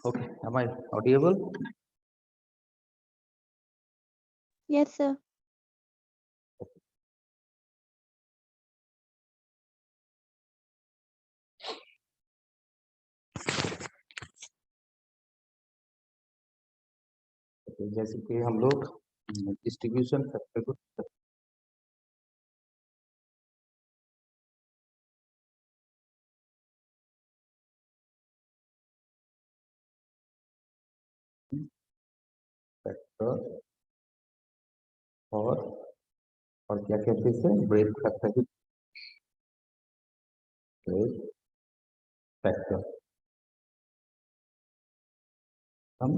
Okay, am I audible? Yes, sir. जैसे कि हम लोग डिस्ट्रीब्यूशन फैक्टर को फैक्टर और क्या कहते हैं ब्रेक फैक्टर ब्रेक फैक्टर हम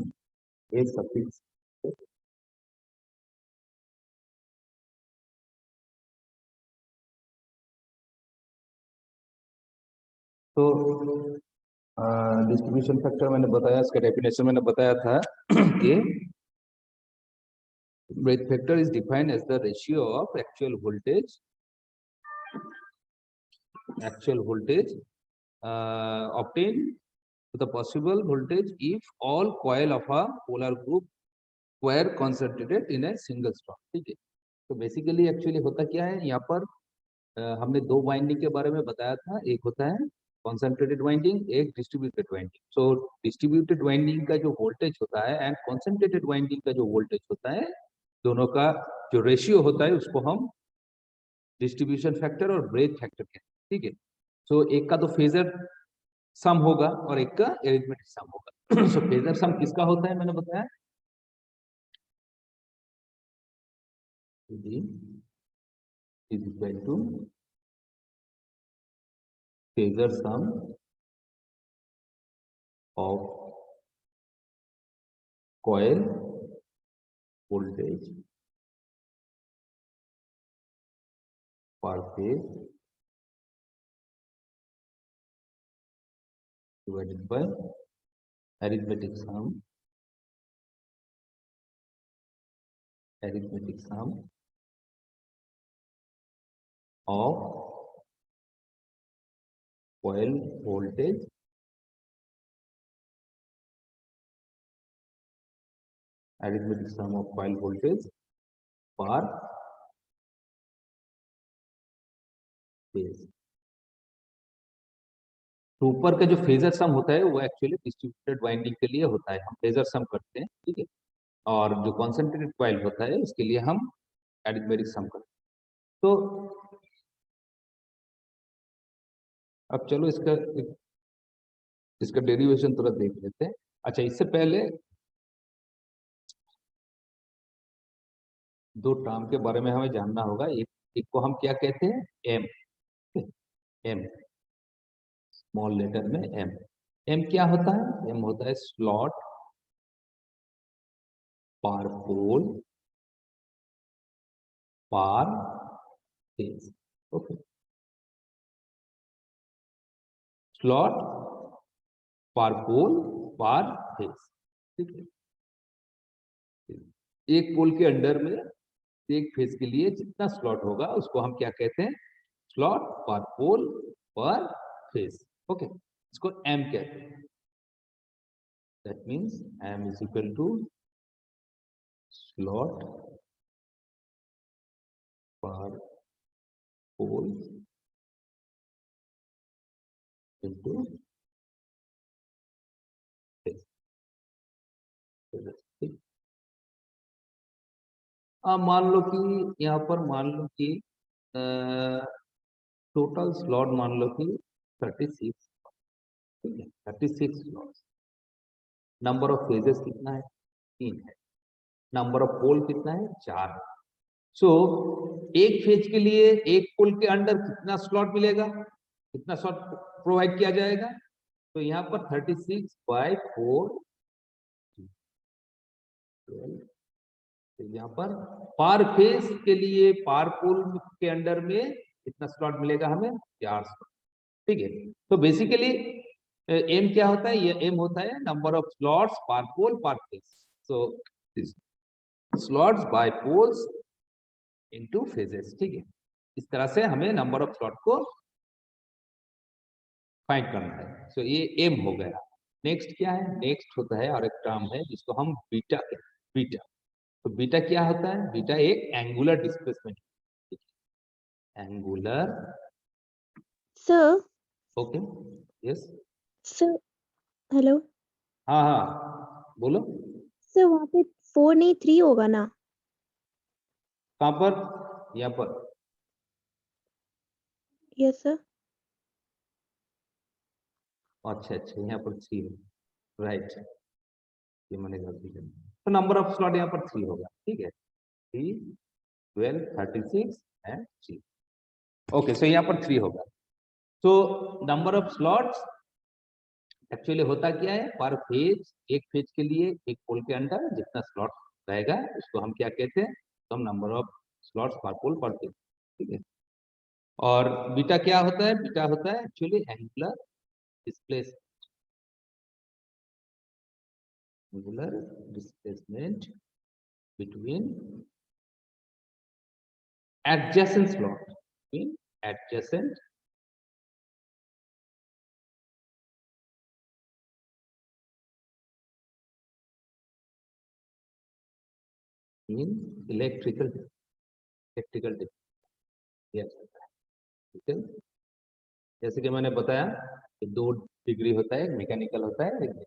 ए सफिक्स तो डिस्ट्रीब्यूशन फैक्टर मैंने बताया, इसका डेफिनेशन मैंने बताया था कि breadth factor is defined as the ratio of actual voltage obtained to the possible voltage if all coil of a polar group were concentrated in a single slot. ठीक है, तो बेसिकली एक्चुअली होता क्या है यहाँ पर हमने दो वाइंडिंग के बारे में बताया था, एक होता है कॉन्सेंट्रेटेड वाइंडिंग, एक डिस्ट्रीब्यूटेड वाइंडिंग। सो डिस्ट्रीब्यूटेड वाइंडिंग का जो वोल्टेज होता है एंड कॉन्सेंट्रेटेड वाइंडिंग का जो वोल्टेज होता है, दोनों का जो रेशियो होता है उसको हम डिस्ट्रीब्यूशन फैक्टर और ब्रेथ फैक्टर कहते हैं। ठीक है, सो एक का तो फेजर सम होगा और एक का एरिथमेटिक सम होगा। सो फेजर सम किसका होता है मैंने बताया, is equal to phasor sum of coil voltage per phase divided by arithmetic sum of coil voltage per phase। तो ऊपर का जो फेजर सम होता है वो एक्चुअली डिस्ट्रीब्यूटेड वाइंडिंग के लिए होता है, हम फेजर सम करते हैं। ठीक है, और जो कॉन्सेंट्रेटेड कॉइल होता है उसके लिए हम अरिथमेटिक सम करते हैं। तो अब चलो इसका डेरिवेशन थोड़ा देख लेते हैं। अच्छा, इससे पहले दो टर्म के बारे में हमें जानना होगा। एक को हम क्या कहते हैं, एम। एम स्मॉल लेटर में एम क्या होता है, एम होता है स्लॉट पर पोल पर phase. Okay, slot per pole पर फेज। ठीक है, एक पोल के अंडर में एक फेज के लिए जितना स्लॉट होगा उसको हम क्या कहते हैं, स्लॉट पर पोल पर फेज। ओके, इसको एम कहते हैं। That means M is equal to slot per pole into phase. मान लो कि यहाँ पर मान लो कि टोटल स्लॉट मान लो कि 36। ठीक है, 36 स्लॉट। नंबर ऑफ फेजेस कितना है, 3 है। नंबर ऑफ पोल कितना है, 4 है। सो एक फेज के लिए एक पोल के अंदर कितना स्लॉट मिलेगा, कितना स्लॉट प्रोवाइड किया जाएगा, तो यहाँ पर 36/4 यहाँ पर पर फेज के लिए पर पोल के अंडर में कितना स्लॉट मिलेगा हमें, 4 स्लॉट। ठीक है, तो बेसिकली एम क्या होता है, ये एम होता है नंबर ऑफ स्लॉट्स पर पोल पर phase. So slots by poles into phases. ठीक है, इस तरह से हमें नंबर ऑफ स्लॉट को फाइंड करना है। सो ये एम हो गया। नेक्स्ट क्या है, नेक्स्ट होता है और एक टर्म है जिसको हम बीटा कहते हैं, बीटा। तो बीटा क्या होता है, बीटा एक angular displacement, angular, sir okay, yes, sir hello हाँ हाँ बोलो। सर, वहाँ पे 4 नहीं 3 होगा ना? कहाँ पर, यहाँ पर, यस सर। अच्छा अच्छा, यहाँ पर 3, राइट, ये मैंने गलती कर दी। तो नंबर ऑफ स्लॉट यहाँ पर 3 होगा, ठीक है, 3, 12, 36 एंड 3। ओके, सो यहाँ पर 3 होगा। तो नंबर ऑफ स्लॉट्स एक्चुअली होता क्या है, पर फेज, एक फेज के लिए एक पोल के अंदर जितना स्लॉट रहेगा उसको हम क्या कहते हैं, तो हम नंबर ऑफ स्लॉट्स पर पोल पढ़ते हैं, ठीक है। और बीटा क्या होता है, बीटा होता है actually angular displace, angular displacement between adjacent slot, between adjacent in electrical दिया जाता है, ठीक है। जैसे कि मैंने बताया कि 2 डिग्री होता है, एक मैकेनिकल होता है, एक,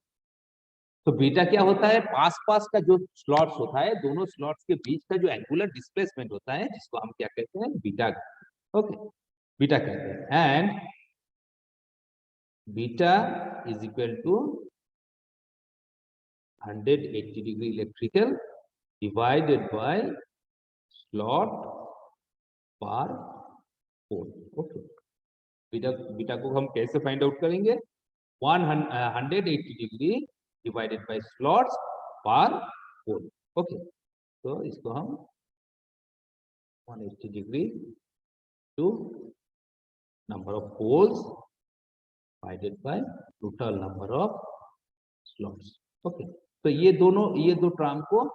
तो बीटा क्या होता है, पास पास का जो स्लॉट्स होता है, दोनों स्लॉट्स के बीच का जो एंगुलर डिस्प्लेसमेंट होता है जिसको हम क्या कहते हैं, बीटा, ओके, बीटा कहते हैं। And beta is equal to 180 degree electrical divided by slot per pole, okay. Beta, beta को हम कैसे फाइंड आउट करेंगे, 180 डिग्री डिवाइडेड बाय स्लॉट्स पर पोल, ओके। तो इसको हम 180 degree to number of poles divided by total number of slots, okay. तो ये दो टर्म को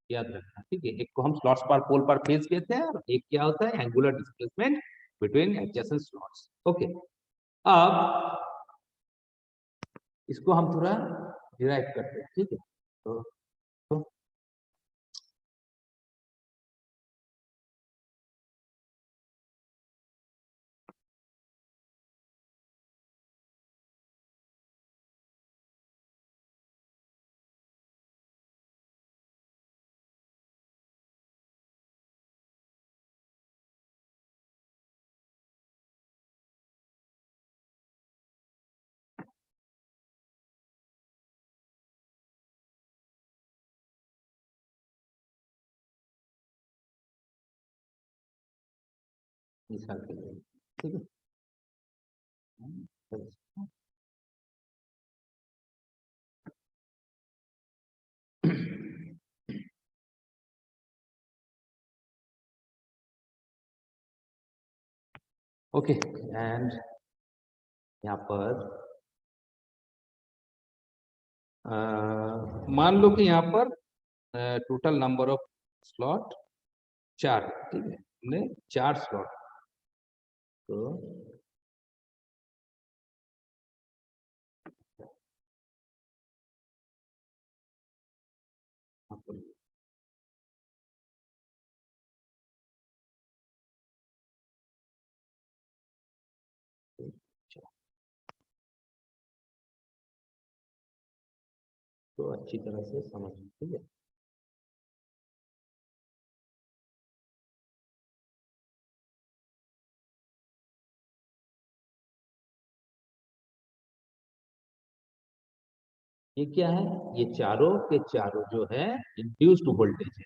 याद रखना, ठीक है। एक को हम स्लॉट्स पर पोल पर फेज कहते हैं और एक क्या होता है, angular displacement between adjacent slots, okay. अब इसको हम थोड़ा डिराइव करते हैं, ठीक है। तो मिसाल के लिए, ठीक है। ओके, एंड यहाँ पर मान लो कि यहाँ पर टोटल नंबर ऑफ स्लॉट 4, ठीक है, हमने 4 स्लॉट, तो यहाँ पर तो अच्छी तरह से समझ, ठीक है। ये क्या है, ये चारों के चारों जो है इंड्यूस्ड वोल्टेज है,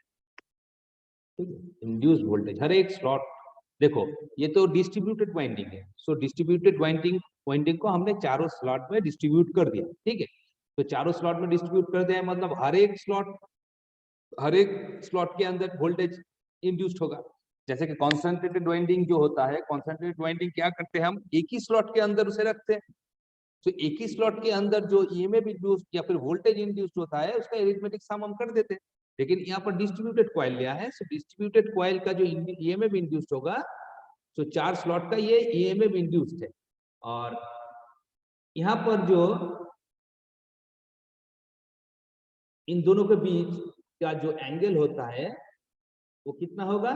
ठीक है, इंड्यूस्ड वोल्टेज हर एक स्लॉट। देखो ये तो डिस्ट्रीब्यूटेड वाइंडिंग है, सो डिस्ट्रीब्यूटेड वाइंडिंग, वाइंडिंग को हमने चारों स्लॉट में डिस्ट्रीब्यूट कर दिया, ठीक है। तो चारों स्लॉट में डिस्ट्रीब्यूट कर दिया मतलब हर एक स्लॉट के अंदर वोल्टेज इंड्यूस्ड होगा। जैसे कि कॉन्सेंट्रेटेड वाइंडिंग जो होता है, कॉन्सेंट्रेटेड वाइंडिंग क्या करते हैं, हम एक ही स्लॉट के अंदर उसे रखते हैं, तो एक ही स्लॉट के अंदर जो ईएमएफ इंड्यूस्ड या फिर वोल्टेज इंड्यूस्ड होता है उसका एरिथमेटिक सम हम कर देते हैं। लेकिन यहाँ पर डिस्ट्रीब्यूटेड कॉइल लिया है, सो डिस्ट्रीब्यूटेड कॉइल का जो ईएमएफ इंड्यूस्ड होगा, तो 4 स्लॉट का ये ईएमएफ इंड्यूस्ड है। और यहाँ पर जो इन दोनों के बीच का जो एंगल होता है वो कितना होगा,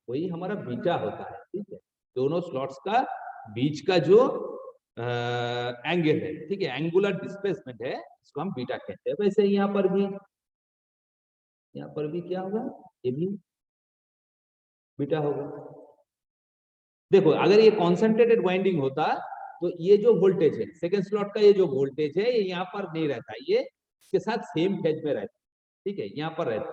वही हमारा बीटा होता है। ठीक है, दोनों स्लॉट्स का बीच का जो एंगल है, ठीक है, एंगुलर डिस्प्लेसमेंट है, इसको हम बीटा कहते हैं। वैसे यहाँ पर भी क्या होगा, ये भी बीटा होगा। देखो अगर ये कॉन्सेंट्रेटेड वाइंडिंग होता तो ये जो वोल्टेज है सेकंड स्लॉट का, ये जो वोल्टेज है ये यहाँ पर नहीं रहता, ये इसके साथ सेम फेज में रहता, ठीक है, यहाँ पर रहता,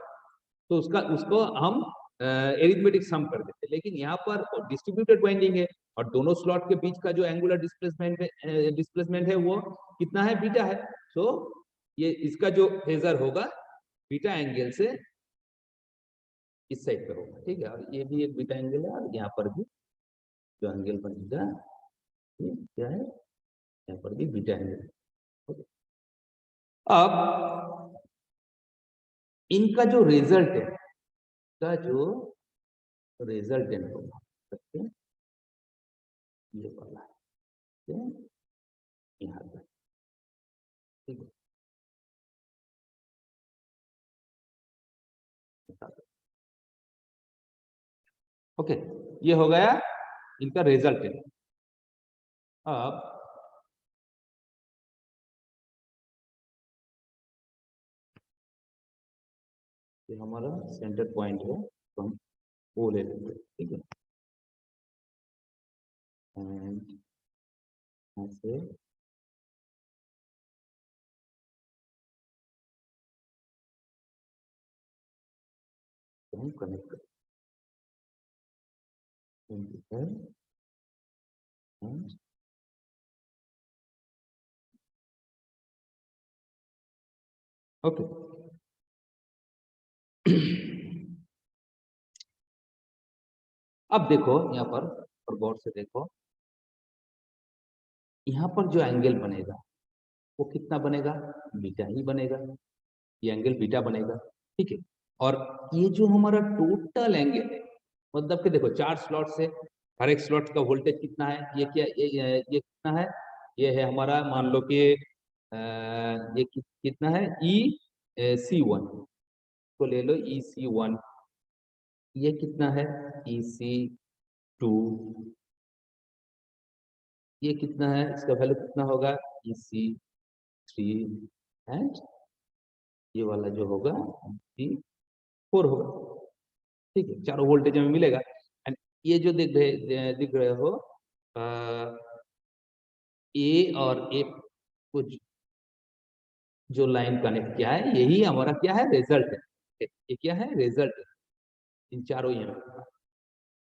तो उसको हम एरिथमेटिक सम कर देते। लेकिन यहाँ पर डिस्ट्रीब्यूटेड वाइंडिंग है और दोनों स्लॉट के बीच का जो एंगुलर डिस्प्लेसमेंट है वो कितना है, बीटा है। सो ये इसका जो फेजर होगा बीटा एंगल से इस साइड पर होगा, ठीक है, और ये भी एक बीटा एंगल है और यहाँ पर भी जो एंगल बनेगा ये क्या है, यहाँ पर भी बीटा एंगल। अब इनका जो रिजल्टेंट का जो रिजल्टेंट होगा सकते ये वाला है यहाँ पर, ठीक है, ओके, ये हो गया इनका रिजल्टेंट। अब ये हमारा सेंटर पॉइंट है तो हम वो ले लेंगे, ठीक है, एंड यहाँ से हम कनेक्ट करें ओके। अब देखो यहाँ पर और गौर से देखो, यहाँ पर जो एंगल बनेगा वो कितना बनेगा, बीटा ही बनेगा, ये एंगल बीटा बनेगा, ठीक है। और ये जो हमारा टोटल एंगल है, मतलब कि देखो 4 स्लॉट्स है, हर एक स्लॉट का वोल्टेज कितना है, ये क्या ये कितना है, ये है हमारा, मान लो कि ये कितना है, EC1 को ले लो, EC1, ये कितना है, EC2, ये कितना है, इसका वैल्यू कितना होगा, EC3, एंड ये वाला जो होगा EC4 होगा, ठीक है, चारों वोल्टेज हमें मिलेगा। एंड ये जो दिख रहे हो ए और ए कुछ जो लाइन कनेक्ट किया है, यही हमारा क्या है, रिजल्ट है, ये क्या है, रिजल्ट है इन चारों यहाँ,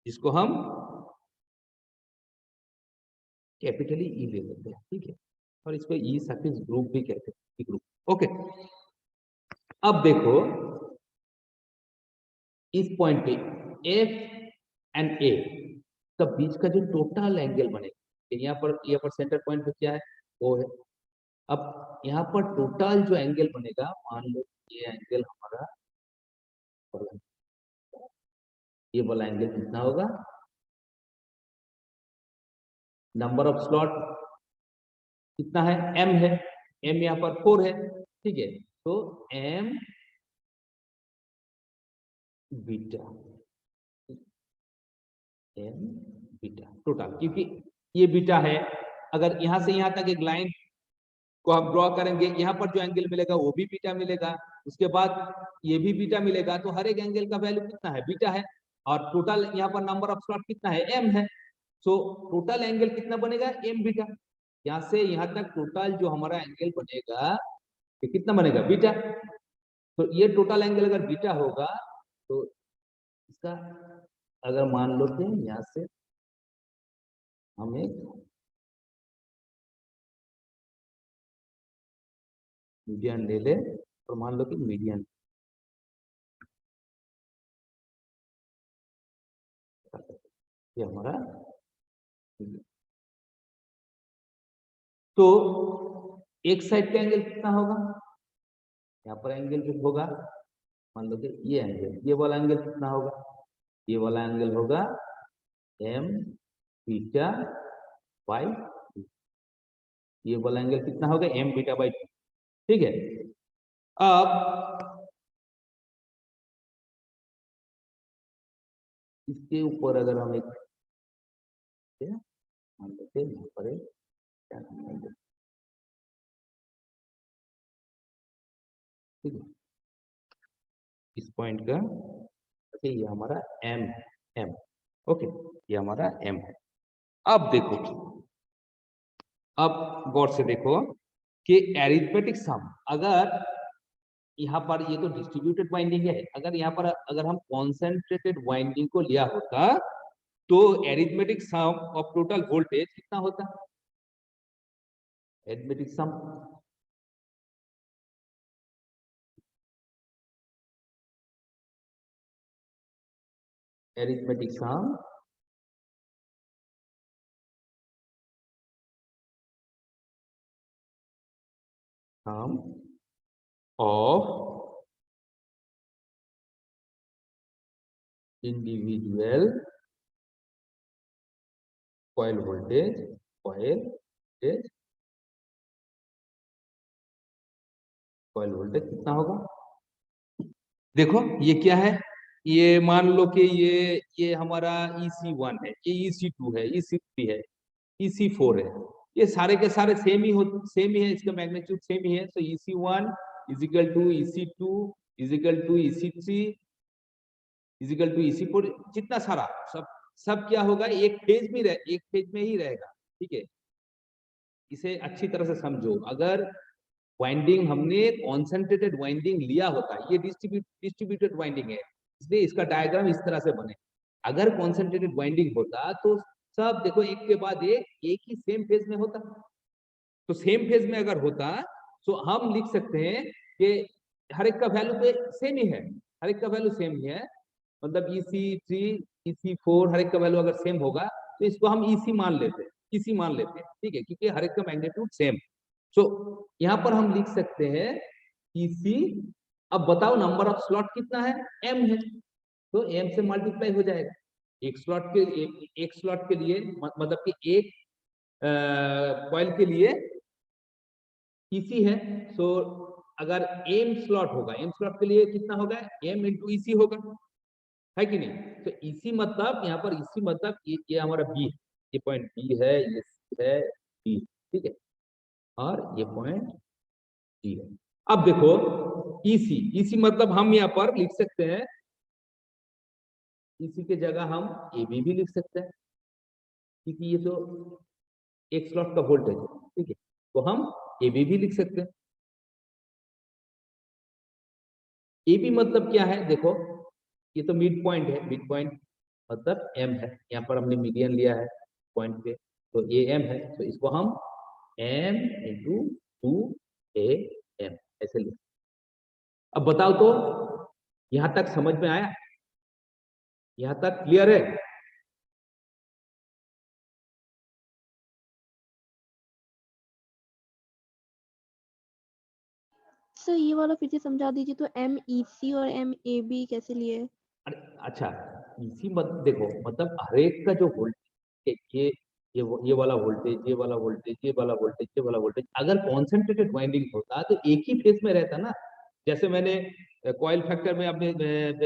जिसको हम कैपिटली ई ले लेते हैं, ठीक है, और इसको ई सफिक्स ग्रुप भी कहते हैं, ग्रुप। ओके, अब देखो इस पॉइंट पे एफ एंड ए का बीच का जो टोटल एंगल बनेगा, यहाँ पर सेंटर पॉइंट पे क्या है, वो है। अब यहाँ पर टोटल जो एंगल बनेगा, मान लो ये एंगल हमारा, ये वाला एंगल कितना होगा, नंबर ऑफ स्लॉट कितना है, m है, m यहाँ पर 4 है, ठीक है, तो m beta, m beta total, क्योंकि ये बीटा है। अगर यहाँ से यहाँ तक एक लाइन को हम ड्रॉ करेंगे, यहाँ पर जो एंगल मिलेगा वो भी बीटा मिलेगा, उसके बाद ये भी बीटा मिलेगा, तो हर एक एंगल का वैल्यू कितना है, बीटा है, और टोटल यहाँ पर नंबर ऑफ स्लॉट कितना है, m है, सो टोटल एंगल कितना बनेगा, m बीटा। यहाँ से यहाँ तक टोटल जो हमारा एंगल बनेगा ये कितना बनेगा, बीटा। तो ये टोटल एंगल अगर बीटा होगा तो इसका अगर मान लो कि यहाँ से हम एक मीडियन ले ले, तो मान लो कि मीडियन ये हमारा, तो एक साइड का एंगल कितना होगा, यहाँ पर एंगल जो होगा, मान लो कि ये एंगल, ये वाला एंगल कितना होगा, ये वाला एंगल होगा m बीटा बाई, ये वाला एंगल कितना होगा, एम बीटा बाई 2, ठीक है। अब इसके ऊपर अगर हम एक मान लेते हैं, यहाँ पर एक क्या नाम है, ठीक है, इस पॉइंट का, अच्छा ये हमारा एम है, एम, ओके, ये हमारा एम है। अब देखो, अब गौर से देखो कि एरिथमेटिक सम, अगर यहाँ पर ये तो डिस्ट्रीब्यूटेड वाइंडिंग है, अगर यहाँ पर अगर हम कॉन्सेंट्रेटेड वाइंडिंग को लिया होता तो arithmetic sum of total voltage कितना होता, arithmetic sum arithmetic sum of individual coil voltage कितना होगा। देखो ये क्या है, ये मान लो कि ये हमारा EC1 है, ये EC2 है, EC3 है, EC4 है, ये सारे के सारे सेम ही है, इसका मैग्नीट्यूड सेम ही है। तो EC1 equal to EC2 equal to EC3 equal to EC4, जितना सारा सब क्या होगा, एक फेज में ही रहेगा, ठीक है। इसे अच्छी तरह से समझो, अगर वाइंडिंग हमने कॉन्सेंट्रेटेड वाइंडिंग लिया होता, ये डिस्ट्रीब्यूटेड वाइंडिंग है, इसलिए इसका डायग्राम इस तरह से बने। अगर कॉन्सेंट्रेटेड वाइंडिंग होता तो सब देखो एक के बाद एक ही सेम फेज में होता। तो सेम फेज में अगर होता तो हम लिख सकते हैं कि हर एक का वैल्यू तो सेम ही है, हर एक का वैल्यू सेम ही है, मतलब EC3 EC4 हर एक का वैल्यू अगर सेम होगा तो इसको हम EC मान लेते हैं, ठीक है, क्योंकि हर एक का मैग्नीट्यूड सेम। सो यहाँ पर हम लिख सकते हैं EC। अब बताओ नंबर ऑफ स्लॉट कितना है, M है, तो M से मल्टीप्लाई हो जाएगा। एक स्लॉट के लिए मतलब कि एक कॉइल के लिए EC है, सो अगर M स्लॉट होगा, M स्लॉट के लिए कितना होगा, M इंटू EC होगा, है कि नहीं। तो EC मतलब यहाँ पर EC मतलब ये हमारा B है, ये पॉइंट B है, ये C है, B, ठीक है, और ये पॉइंट D है। अब देखो EC मतलब हम यहाँ पर लिख सकते हैं, EC के जगह हम AB भी लिख सकते हैं, क्योंकि ये तो एक स्लॉट का वोल्टेज है, ठीक है, तो हम AB भी लिख सकते हैं। AB मतलब क्या है, देखो ये तो मिड पॉइंट है, मिड पॉइंट मतलब M है, यहाँ पर हमने मीडियन लिया है पॉइंट पे, तो ये M है, तो इसको हम M इंटू 2AM ऐसे लिख। अब बताओ तो यहां तक समझ में आया, यहां तक क्लियर है। सर ये वाला फिर से समझा दीजिए, तो MEC और MAB कैसे लिए? अरे अच्छा, इसी मत देखो, मतलब हर एक का जो वोल्टेज, ये वाला वोल्टेज, ये वाला वोल्टेज, ये वाला वोल्टेज, ये वाला वोल्टेज, अगर कॉन्सेंट्रेटेड वाइंडिंग होता तो एक ही फेज में रहता ना। जैसे मैंने कॉइल फैक्टर में, अपने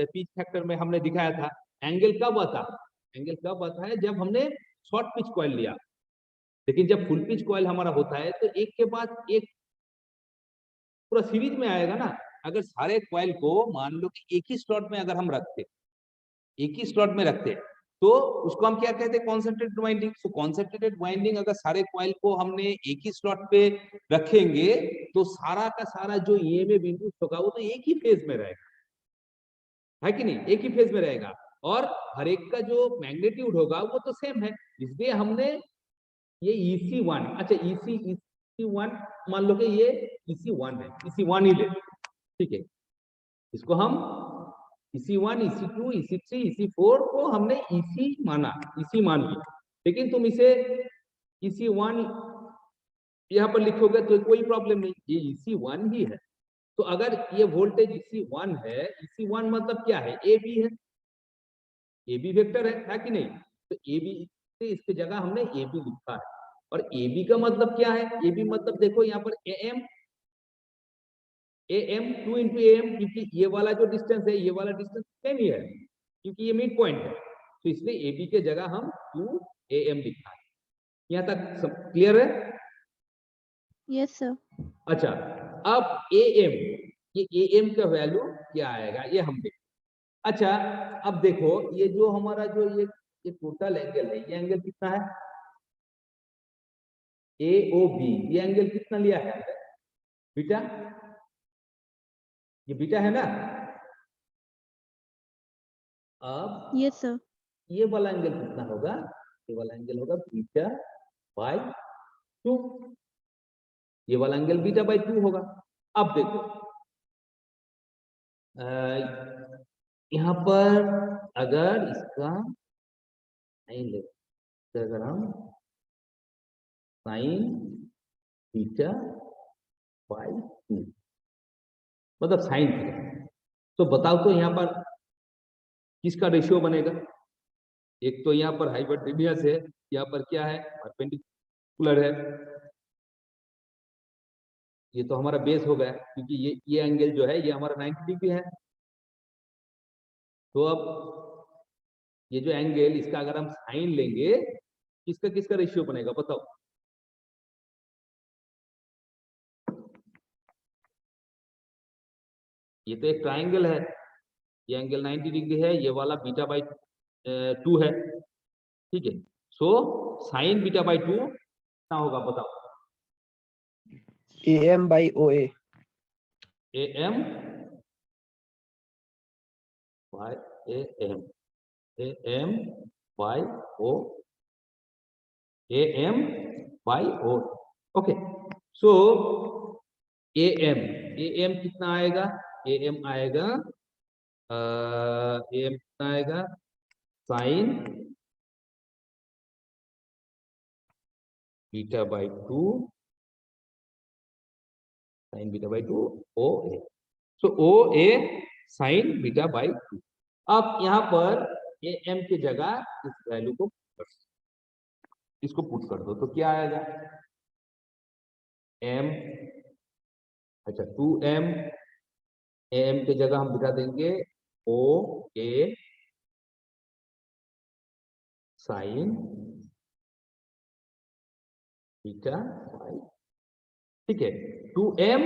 पिच फैक्टर में हमने दिखाया था, एंगल कब आता है जब हमने शॉर्ट पिच कॉइल लिया, लेकिन जब फुल पिच कॉइल हमारा होता है तो एक के बाद एक पूरा सीरीज में आएगा ना। अगर सारे कॉइल को मान लो कि एक ही स्लॉट में अगर हम रखते तो उसको हम क्या कहते हैं, कॉन्सेंट्रेटेड वाइंडिंग। तो कॉन्सेंट्रेटेड वाइंडिंग अगर सारे कॉइल को हमने एक ही स्लॉट पे रखेंगे तो सारा का सारा जो EMF इंड्यूस होगा वो तो एक ही फेज में रहेगा, है कि नहीं, एक ही फेज में रहेगा, और हर एक का जो मैग्नीट्यूड होगा वो तो सेम है। इसलिए हमने ये EC1, अच्छा EC1 मान लो कि ये EC1 है, EC1 ही ले, ठीक है, इसको हम EC1 EC2 EC3 EC4 को हमने EC मान लिया, लेकिन तुम इसे EC1 यहाँ पर लिखोगे तो कोई प्रॉब्लम नहीं, ये EC1 ही है। तो अगर ये वोल्टेज EC1 है, EC1 मतलब क्या है, AB है, AB वेक्टर है कि नहीं, तो AB से इसकी जगह हमने AB लिखा है, और ए बी का मतलब क्या है, ए बी मतलब देखो यहाँ पर AM 2 इंटू AM, क्योंकि ये वाला जो डिस्टेंस है ये वाला डिस्टेंस सेम ही है क्योंकि ये मिड पॉइंट है, तो इसलिए AB के जगह हम 2 AM लिखना है। यहाँ तक सब क्लियर है? Yes sir. अच्छा, अब AM, ये AM का वैल्यू क्या आएगा ये हम देखें। अच्छा, अब देखो ये जो हमारा जो ये टोटल एंगल है, ये एंगल कितना है, AOB, ये एंगल कितना लिया है बीटा, ये बीटा है ना। अब यस सर। ये वाला एंगल कितना होगा, ये वाला एंगल होगा बीटा बाय 2, ये वाला एंगल बीटा बाय 2 होगा। अब देखो यहाँ पर अगर इसका साइन ले, अगर हम साइन बीटा बाय 2 मतलब साइन थीटा, तो बताओ तो यहाँ पर किसका रेशियो बनेगा। एक तो यहाँ पर हाइपोटेन्यूज है, यहाँ पर क्या है, परपेंडिकुलर है, ये तो हमारा बेस हो गया क्योंकि ये एंगल जो है ये हमारा 90 डिग्री है। तो अब ये जो एंगल, इसका अगर हम साइन लेंगे, किसका किसका रेशियो बनेगा बताओ। ये तो एक ट्राइंगल है, ये एंगल 90 डिग्री है, ये वाला बीटा बाई 2 है, ठीक है। सो साइन बीटा बाई 2 कितना होगा बताओ। AM by OA. AM by AM, AM by O, AM by O, okay. So AM कितना आएगा, AM आएगा AM कितना आएगा, sign beta by 2, sign beta by 2 OA, so OA sign beta by 2। अब यहाँ पर AM की जगह इस वैल्यू को इसको पुट कर दो तो क्या आएगा, M, अच्छा 2M, AM की जगह हम बिठा देंगे OA साइन बीटा बाई, ठीक है। 2M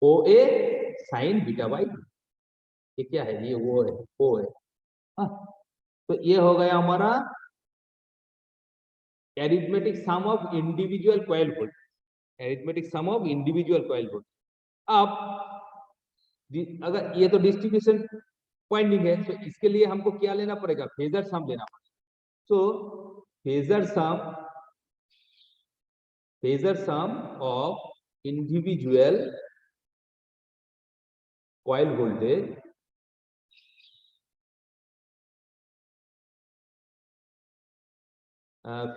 OA sign beta by, ये क्या है, ये वो है, O है। हाँ, तो ये हो गया हमारा arithmetic sum of individual coil voltage, arithmetic sum of individual coil voltage. अब अगर ये तो डिस्ट्रीब्यूशन पॉइंटिंग है, तो इसके लिए हमको क्या लेना पड़ेगा, फेजर सम लेना पड़ेगा। तो phasor sum of individual coil voltage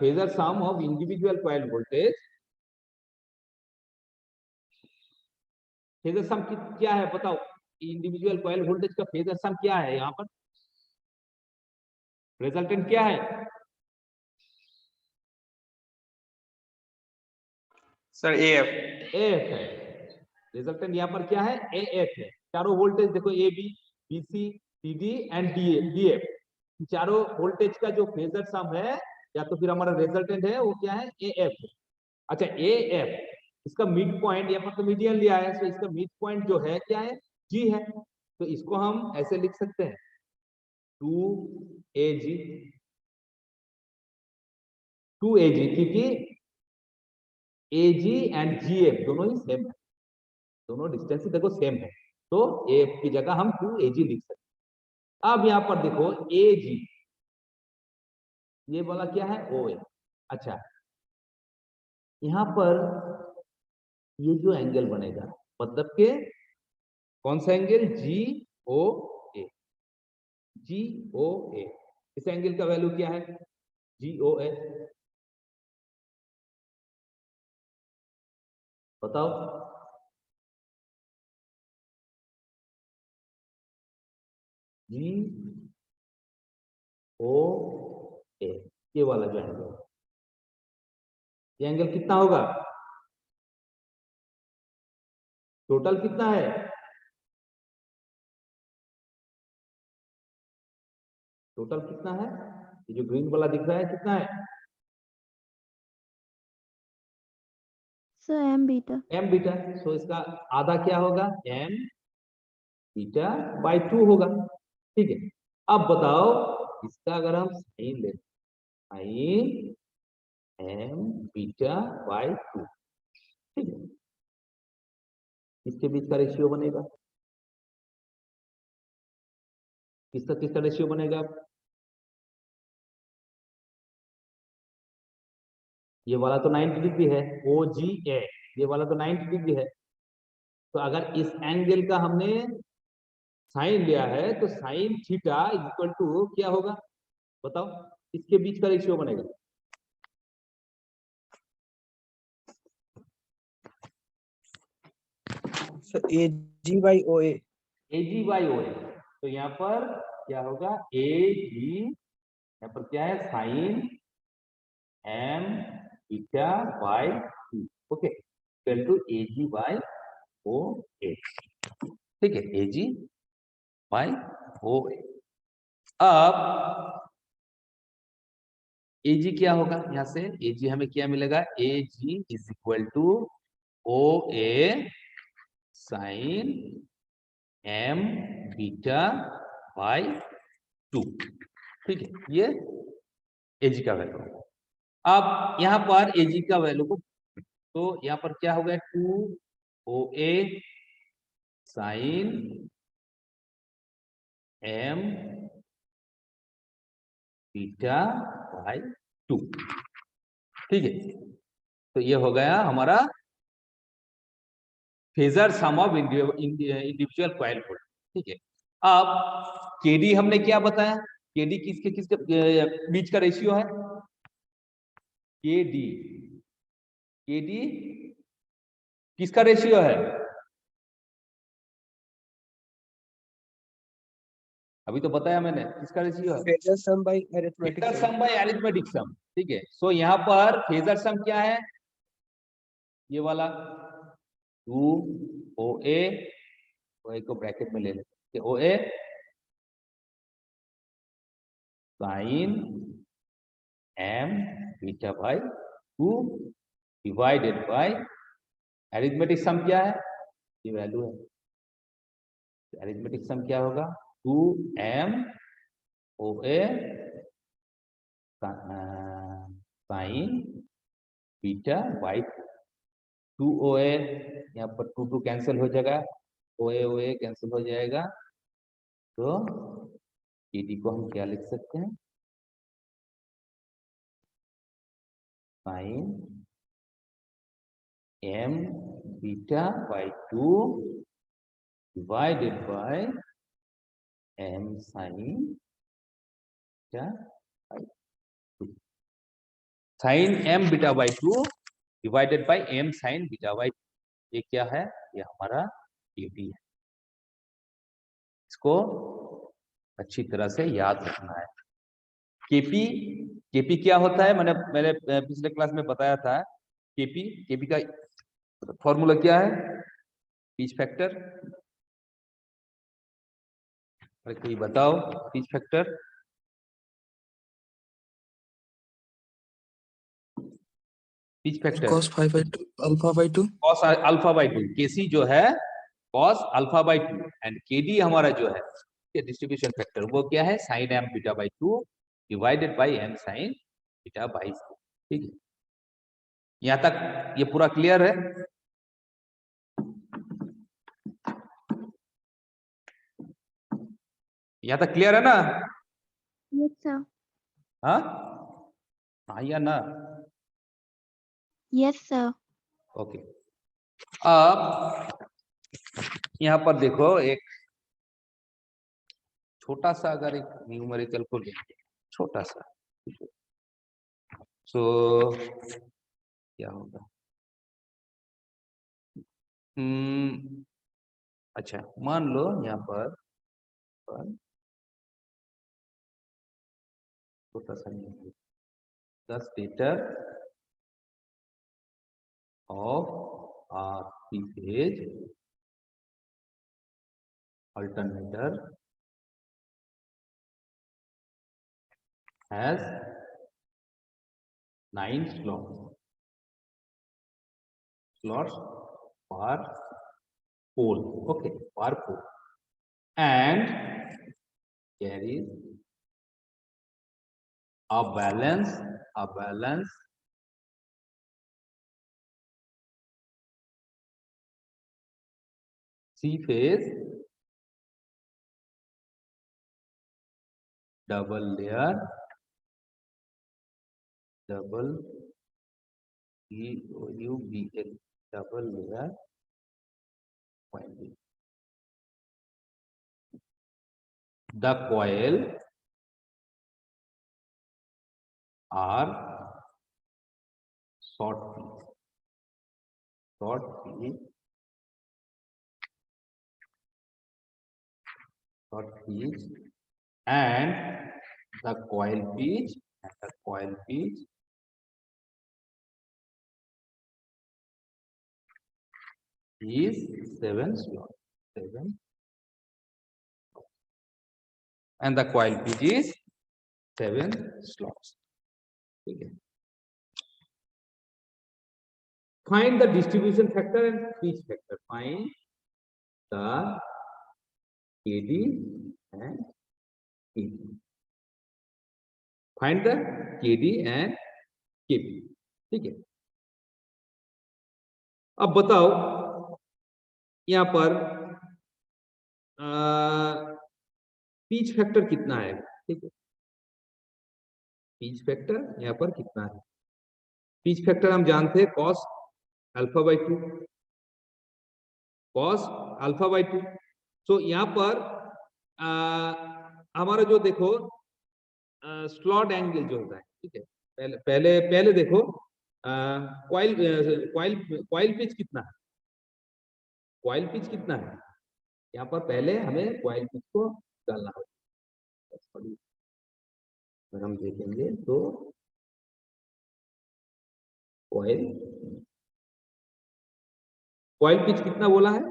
phasor sum of individual coil voltage, phasor sum क्या है बताओ, इंडिविजुअल कॉइल वोल्टेज का फेजर सम क्या है, यहाँ पर रिजल्टेंट क्या है सर AF है, रिजल्टेंट यहाँ पर क्या है, AF है। चारों वोल्टेज देखो AB, BC, CD and DF, चारों वोल्टेज का जो फेजर सम है या तो फिर हमारा रिजल्टेंट है वो क्या है, AF। अच्छा AF, इसका मिड पॉइंट, यहाँ पर तो मीडियन लिया है, तो इसका मिड पॉइंट जो है क्या है, G है, तो इसको हम ऐसे लिख सकते हैं 2AG, 2AG, क्योंकि AG एंड GF दोनों ही सेम है, दोनों डिस्टेंस देखो सेम है, तो AF की जगह हम 2AG लिख सकते हैं। अब यहाँ पर देखो AG, ये वाला क्या है, OA। अच्छा, यहाँ पर ये जो एंगल बनेगा मतलब के कौन सा एंगल, GOA, GOA, इस एंगल का वैल्यू क्या है, GOA, बताओ। GOA, ये वाला जो एंगल, ये एंगल कितना होगा, टोटल कितना है, टोटल कितना है, ये जो ग्रीन वाला दिख रहा है कितना है, sir M beta. M beta. So इसका आधा क्या होगा, एम बीटा बाई 2 होगा। ठीक है, अब बताओ इसका अगर हम साइन ले, साइन एम बीटा बाई 2, ठीक है, इसके बीच का रेशियो बनेगा, किसका किसका रेशियो बनेगा, ये वाला तो 90 डिग्री है, ओ जी ए, ये वाला तो 90 डिग्री है। तो अगर इस एंगल का हमने साइन लिया है तो साइन थीटा इक्वल टू क्या होगा, बताओ, इसके बीच का रेशियो बनेगा, ए G by O A, A G by O ए। तो यहाँ पर क्या होगा, ए जी, यहाँ पर क्या है, sine M beta by 2, okay, equal to A G by O A, ठीक है, ए जी बाई ओ ए। अब ए जी क्या होगा, यहाँ से ए जी हमें क्या मिलेगा, A G is equal to O A sine M beta by 2, ठीक है, ये एजी का वैल्यू है। अब यहाँ पर एजी का वैल्यू को, तो यहाँ पर क्या हो गया, 2 O A sine M beta by 2, ठीक है, तो ये हो गया हमारा phasor sum of individual coil voltage, ठीक है। अब केडी हमने क्या बताया, केडी किसके किसके बीच का रेशियो है, केडी, केडी किसका रेशियो है, अभी तो बताया मैंने, किसका रेशियो है, phasor sum by arithmetic phasor sum. Sum by arithmetic sum, ठीक है। सो यहाँ पर फेजर सम क्या है, ये वाला 2 ओ ए को ब्रैकेट में ले लेते, O A sine M beta by 2 divided by arithmetic sum क्या है, ये वैल्यू है, अरिथमेटिक सम क्या होगा, 2 M O A sine beta by 2 O A, यहाँ पर 2 कैंसिल हो जाएगा, ओ ए कैंसिल हो जाएगा, तो केडी को हम क्या लिख सकते हैं, sine M beta by 2 divided by M sine beta by 2, sine M beta by 2 divided by M sine beta by, ये क्या है, ये हमारा केपी है, इसको अच्छी तरह से याद रखना है। केपी, केपी क्या होता है, मैंने पिछले क्लास में बताया था, केपी, केपी का फॉर्मूला क्या है, पिच फैक्टर, अरे कोई बताओ, pitch factor, pitch factor cos 5 by 2 alpha by 2, cos alpha by 2, KC जो है cos alpha by 2, and KD हमारा जो है डिस्ट्रीब्यूशन फैक्टर, वो क्या है, sine M beta by 2 divided by M sine beta by 2, ठीक है, यहाँ तक ये पूरा क्लियर है, यहाँ तक क्लियर है ना, यस सर। हाँ हाँ या ना, यस सर। ओके। अब यहाँ पर देखो, एक छोटा सा अगर एक न्यूमेरिकल को लेंगे, छोटा सा, सो क्या होगा, अच्छा मान लो यहाँ पर छोटा सा 10 litre of a three-phase alternator has 9 slots per pole, okay, per pole, and carries a balance three-phase double layer double EUBL double layer winding. The coil are short piece and the coil pitch is 7 slots. And the coil pitch is 7 slots. Okay. Find the distribution factor and pitch factor. Find the KD and KP. Find the KD and KP. ठीक है. अब बताओ यहाँ पर pitch factor कितना है. ठीक है, पिच फैक्टर यहाँ पर कितना है. पिच फैक्टर हम जानते हैं cos alpha by 2, cos alpha by 2. तो यहाँ पर हमारा जो देखो स्लॉट एंगल जो होता है, ठीक है, पहले देखो कॉइल पिच कितना है. कॉइल पिच कितना है यहाँ पर पहले हमें कॉइल पिच को डालना होगा. अगर हम देखेंगे तो कॉइल पिच कितना बोला है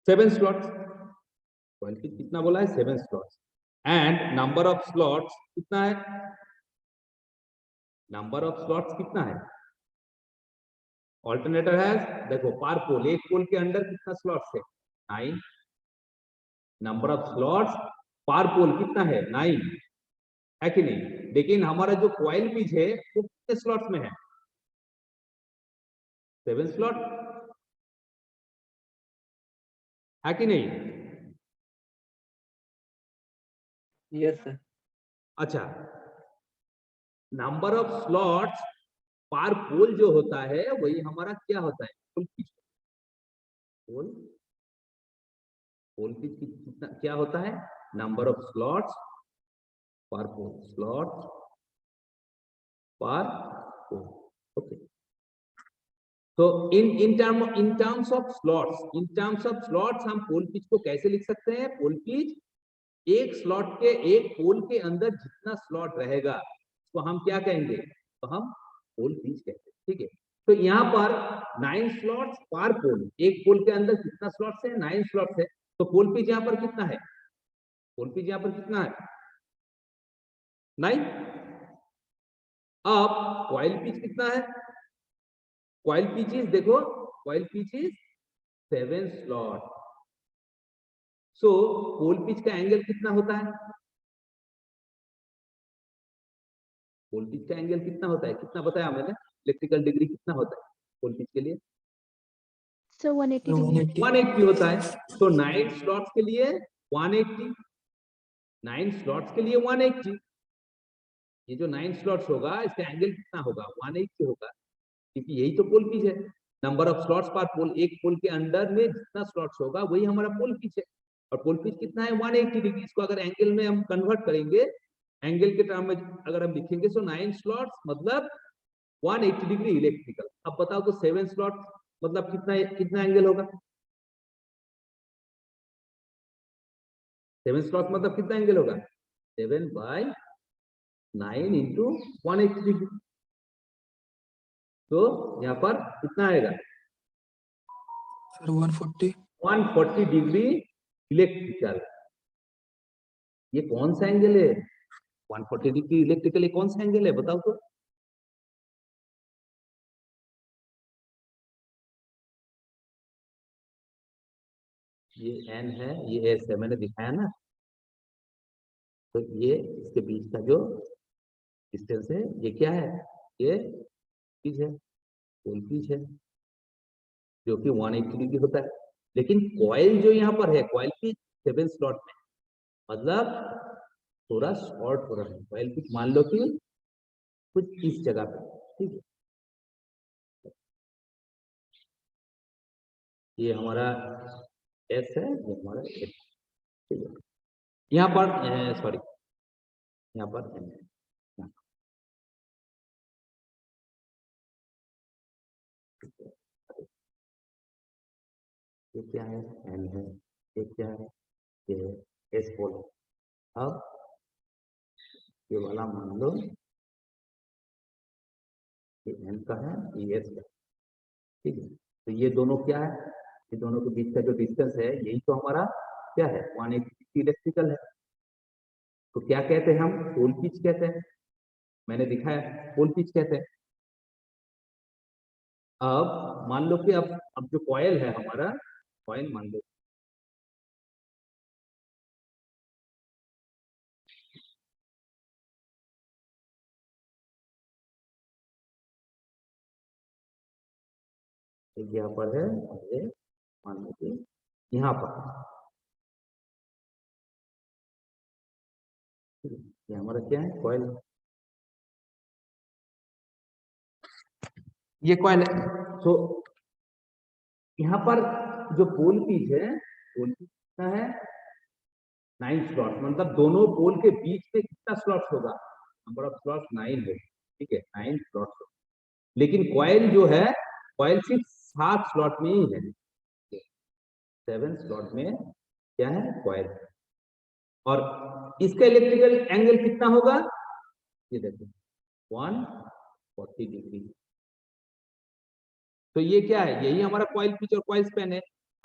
7 स्लॉट्स. कॉइल पिच कितना बोला है 7 slots. And number of slots कितना है. नंबर ऑफ स्लॉट्स कितना है. ऑल्टरनेटर है देखो पर पोल, एक पोल के अंदर कितना स्लॉट्स है 9. नंबर ऑफ स्लॉट्स पर पोल कितना है 9 है कि नहीं. लेकिन हमारा जो कॉइल पिच है वो कितने स्लॉट्स में है 7 स्लॉट है कि नहीं. Yes, sir. अच्छा, नंबर ऑफ स्लॉट्स पर पोल जो होता है वही हमारा क्या होता है पोल पिच. पोल पिच कितना क्या होता है नंबर ऑफ स्लॉट्स पर पोल. स्लॉट्स पर पोल. ओके. तो इन टर्म्स ऑफ स्लॉट्स हम पोल पिच को कैसे लिख सकते हैं. पोल पिच एक पोल के अंदर जितना स्लॉट रहेगा तो हम क्या कहेंगे तो हम पोल पिच कहते हैं. ठीक है. तो यहाँ पर 9 स्लॉट्स पर पोल, एक पोल के अंदर कितना स्लॉट्स है 9 स्लॉट्स है. तो पोल पिच यहाँ पर कितना है 9. अब कॉइल पिच कितना है. कॉइल पिच इज देखो coil pitch is 7 slot. So pole pitch का एंगल कितना होता है. पोल पिच का एंगल कितना होता है कितना बताया मैंने इलेक्ट्रिकल डिग्री कितना होता है पोल पिच के लिए. Sir 180 degree. 180 होता है. तो 9 स्लॉट्स के लिए 180. 9 स्लॉट्स के लिए 180. ये जो 9 स्लॉट्स होगा इसका एंगल कितना होगा 180 होगा क्योंकि यही तो पोल पिच है. नंबर ऑफ स्लॉट्स पर पोल, एक पोल के अंदर में जितना स्लॉट्स होगा वही हमारा पोल पिच है. और पोल पिच कितना है 180 डिग्री. इसको अगर एंगल में हम कन्वर्ट करेंगे, एंगल के टर्म में अगर हम लिखेंगे तो 9 स्लॉट्स मतलब 180 डिग्री इलेक्ट्रिकल. अब बताओ तो 7 स्लॉट मतलब कितना एंगल होगा. 7 स्लॉट मतलब कितना एंगल होगा 7 by 9 into 180 डिग्री. तो यहाँ पर कितना आएगा? सर 140। 140 degree electrical. ये कौन सा एंगल है? 140 डिग्री इलेक्ट्रिकल कौन सा एंगल है बताओ तो? ये एन है, ये एस है, मैंने दिखाया ना। तो ये इसके बीच का जो डिस्टेंस है ये क्या है? ये पिच है, पोल पिच है, जो कि 180 डिग्री होता है। लेकिन कॉइल जो यहाँ पर है, कॉइल पिच 7 स्लॉट में, मतलब थोड़ा शॉर्ट हो रहा है। कॉइल पिच मान लो कि कुछ इस जगह पे, ठीक है। ये हमारा एस है, ये हमारा एस, ठीक है। यहाँ पर सॉरी, यहाँ पर एन है। ये क्या है? एन है। ये क्या है? ये एस पोल है। अब ये वाला मान लो ये एन का है, ये एस का, ठीक है। तो ये दोनों क्या है? ये दोनों के बीच का जो डिस्टेंस है यही तो हमारा क्या है? 180 इलेक्ट्रिकल है। तो क्या कहते हैं हम? पोल पिच कहते हैं। मैंने दिखाया पोल पिच कहते हैं। अब मान लो कि अब जो कॉइल है हमारा, कॉइल मान लो यहाँ पर है, और ये मान लो कि यहाँ पर, ये हमारा क्या है? कॉइल। ये कॉइल है। तो यहाँ पर जो पोल पिच है, पोल पिच कितना है? 9 स्लॉट, मतलब दोनों पोल के बीच में कितना स्लॉट होगा? नंबर ऑफ स्लॉट 9 है, ठीक है, 9 स्लॉट। लेकिन कॉइल जो है, कॉइल सिर्फ 7 स्लॉट में ही है, 7 स्लॉट में क्या है? कॉइल। और इसका इलेक्ट्रिकल एंगल कितना होगा? ये देखो 140 डिग्री। तो ये क्या है? यही हमारा कॉइल पिच और कॉइल स्पैन है।